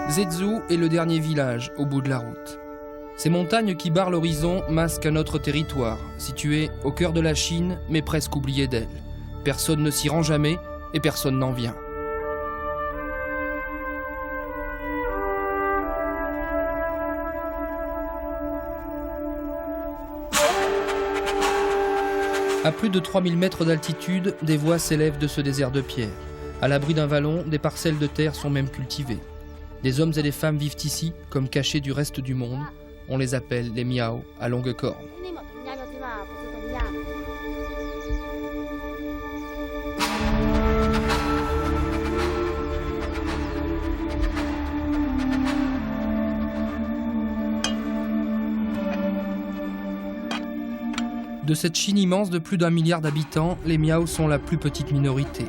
Zhezhou est le dernier village au bout de la route. Ces montagnes qui barrent l'horizon masquent un autre territoire, situé au cœur de la Chine, mais presque oublié d'elle. Personne ne s'y rend jamais et personne n'en vient. À plus de 3000 mètres d'altitude, des voies s'élèvent de ce désert de pierre. À l'abri d'un vallon, des parcelles de terre sont même cultivées. Des hommes et des femmes vivent ici, comme cachés du reste du monde. On les appelle les miao à longue corne. De cette Chine immense de plus d'1 milliard d'habitants, les miao sont la plus petite minorité.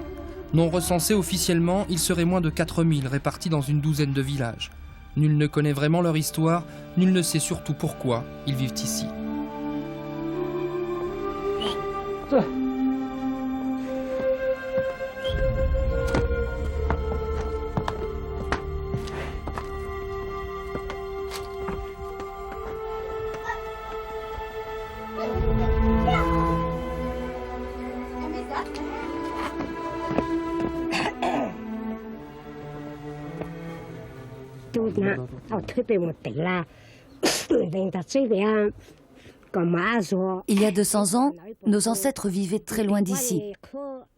Non recensés officiellement, ils seraient moins de 4000 répartis dans une douzaine de villages. Nul ne connaît vraiment leur histoire, nul ne sait surtout pourquoi ils vivent ici. Il y a 200 ans, nos ancêtres vivaient très loin d'ici.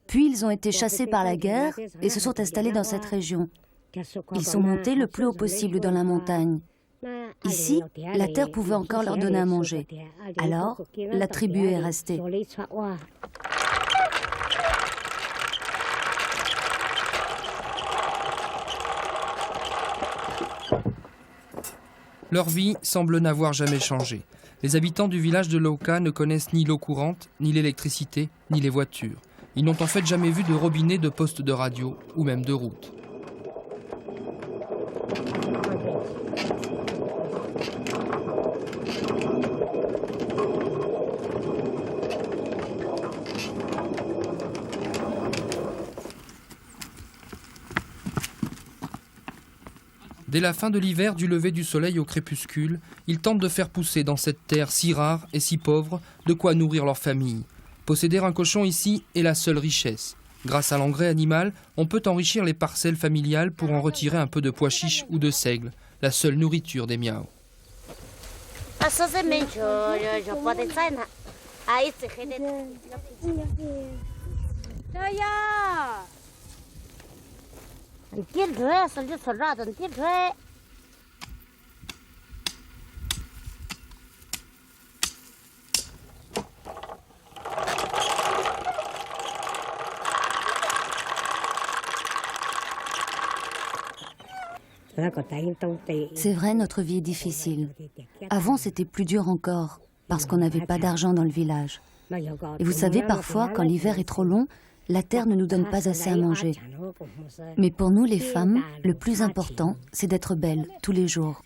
Puis ils ont été chassés par la guerre et se sont installés dans cette région. Ils sont montés le plus haut possible dans la montagne. Ici, la terre pouvait encore leur donner à manger. Alors, la tribu est restée. Leur vie semble n'avoir jamais changé. Les habitants du village de Lauka ne connaissent ni l'eau courante, ni l'électricité, ni les voitures. Ils n'ont en fait jamais vu de robinet, de poste de radio ou même de route. Dès la fin de l'hiver, du lever du soleil au crépuscule, ils tentent de faire pousser dans cette terre si rare et si pauvre de quoi nourrir leur famille. Posséder un cochon ici est la seule richesse. Grâce à l'engrais animal, on peut enrichir les parcelles familiales pour en retirer un peu de pois chiches ou de seigle, la seule nourriture des miao. C'est vrai, notre vie est difficile. Avant, c'était plus dur encore, parce qu'on n'avait pas d'argent dans le village. Et vous savez, parfois, quand l'hiver est trop long, la terre ne nous donne pas assez à manger. Mais pour nous, les femmes, le plus important, c'est d'être belles tous les jours.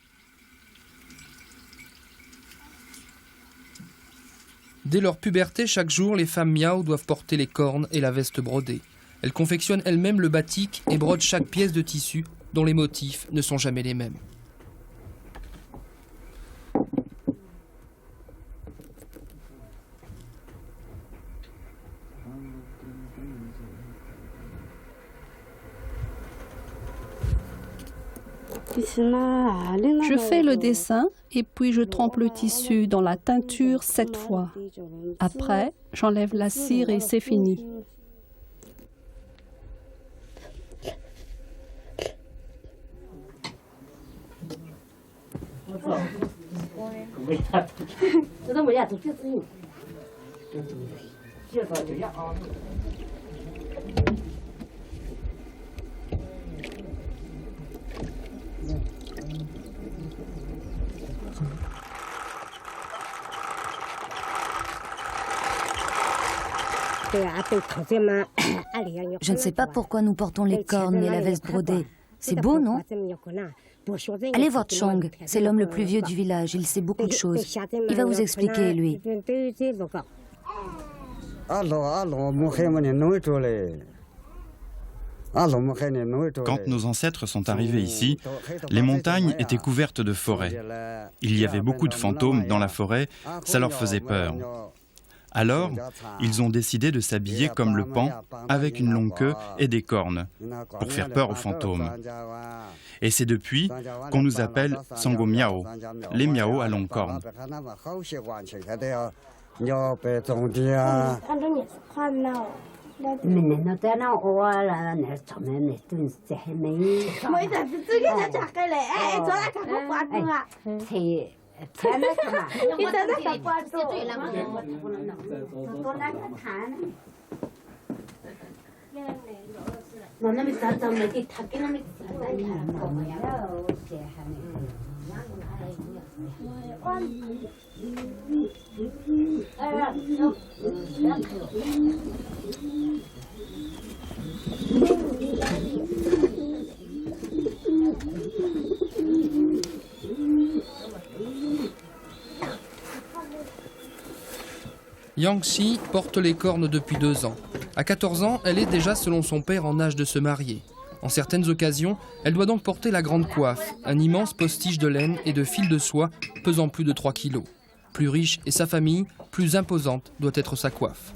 Dès leur puberté, chaque jour, les femmes miao doivent porter les cornes et la veste brodée. Elles confectionnent elles-mêmes le batik et brodent chaque pièce de tissu dont les motifs ne sont jamais les mêmes. Je fais le dessin et puis je trempe le tissu dans la teinture 7 fois. Après, j'enlève la cire et c'est fini. Je ne sais pas pourquoi nous portons les cornes et la veste brodée. C'est beau, non? Allez voir Chong, c'est l'homme le plus vieux du village, il sait beaucoup de choses. Il va vous expliquer, lui. Quand nos ancêtres sont arrivés ici, les montagnes étaient couvertes de forêts. Il y avait beaucoup de fantômes dans la forêt, ça leur faisait peur. Alors, ils ont décidé de s'habiller comme le pan, avec une longue queue et des cornes, pour faire peur aux fantômes. Et c'est depuis qu'on nous appelle Sango Miao, les miao à longues cornes. Yang Xi porte les cornes depuis 2 ans. À 14 ans, elle est déjà, selon son père, en âge de se marier. En certaines occasions, elle doit donc porter la grande coiffe, un immense postiche de laine et de fil de soie pesant plus de 3 kilos. Plus riche est sa famille, plus imposante doit être sa coiffe.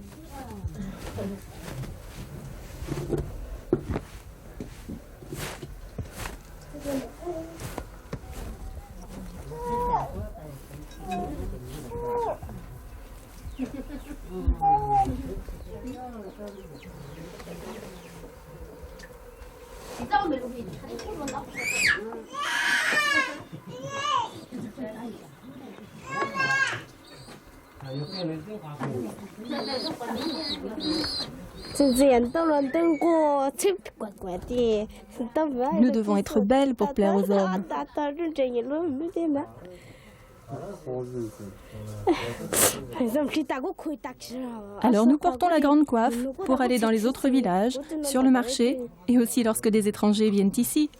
Nous devons être belles pour plaire aux hommes. Alors nous portons la grande coiffe pour aller dans les autres villages, sur le marché et aussi lorsque des étrangers viennent ici.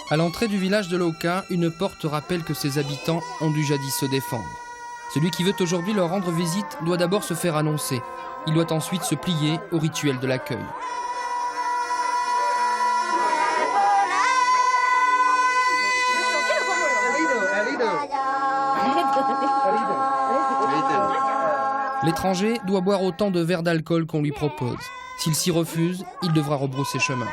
À l'entrée du village de Loka, une porte rappelle que ses habitants ont dû jadis se défendre. Celui qui veut aujourd'hui leur rendre visite doit d'abord se faire annoncer. Il doit ensuite se plier au rituel de l'accueil. L'étranger doit boire autant de verres d'alcool qu'on lui propose. S'il s'y refuse, il devra rebrousser chemin.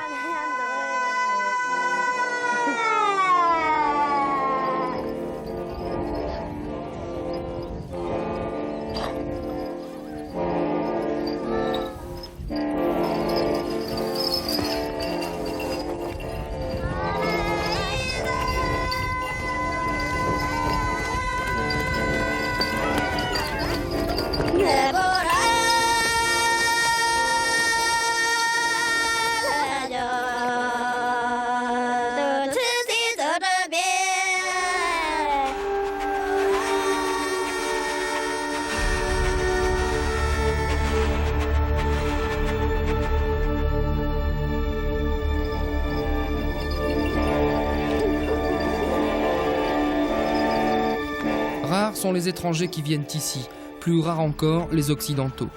Rares sont les étrangers qui viennent ici, plus rares encore les occidentaux.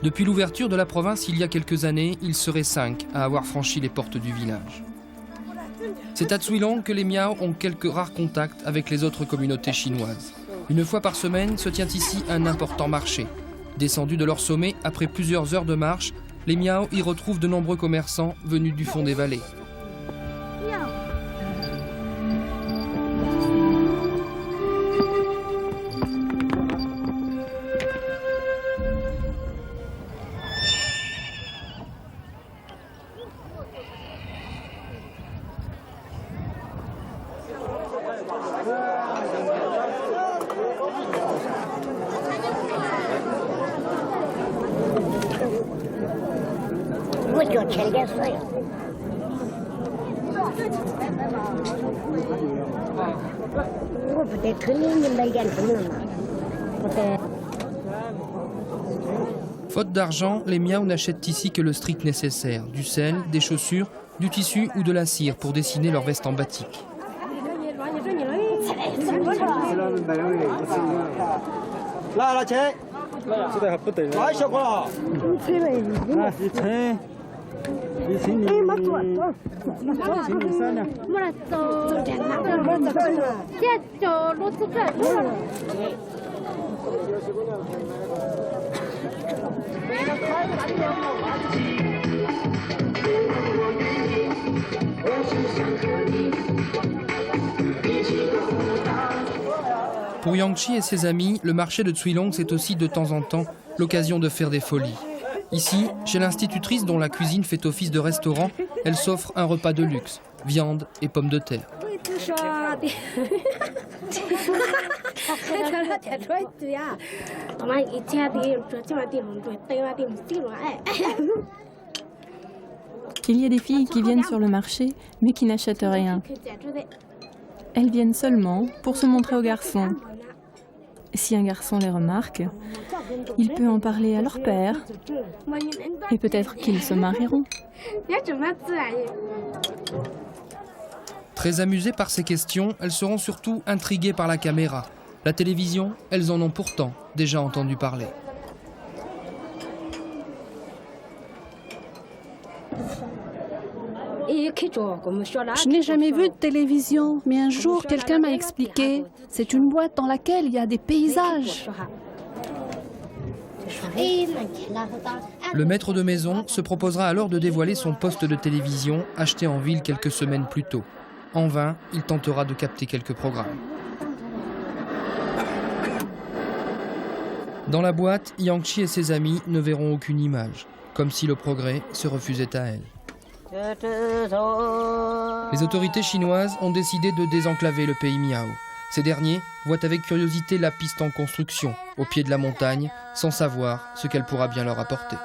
Depuis l'ouverture de la province il y a quelques années, ils seraient 5 à avoir franchi les portes du village. C'est à Tsuilong que les Miao ont quelques rares contacts avec les autres communautés chinoises. Une fois par semaine se tient ici un important marché. Descendus de leur sommet après plusieurs heures de marche, les Miao y retrouvent de nombreux commerçants venus du fond des vallées. Faute d'argent, les Miao n'achètent ici que le strict nécessaire, du sel, des chaussures, du tissu ou de la cire pour dessiner leur veste en batik. Pour Yang Chi et ses amis, le marché de Tsuilong, c'est aussi de temps en temps l'occasion de faire des folies. Ici, chez l'institutrice dont la cuisine fait office de restaurant, elle s'offre un repas de luxe, viande et pommes de terre. Il y a des filles qui viennent sur le marché, mais qui n'achètent rien. Elles viennent seulement pour se montrer aux garçons. Si un garçon les remarque, il peut en parler à leur père et peut-être qu'ils se marieront. Très amusées par ces questions, elles seront surtout intriguées par la caméra. La télévision, elles en ont pourtant déjà entendu parler. Je n'ai jamais vu de télévision, mais un jour quelqu'un m'a expliqué. C'est une boîte dans laquelle il y a des paysages. Le maître de maison se proposera alors de dévoiler son poste de télévision acheté en ville quelques semaines plus tôt. En vain, il tentera de capter quelques programmes. Dans la boîte, Yang Chi et ses amis ne verront aucune image, comme si le progrès se refusait à elle. Les autorités chinoises ont décidé de désenclaver le pays Miao. Ces derniers voient avec curiosité la piste en construction, au pied de la montagne, sans savoir ce qu'elle pourra bien leur apporter.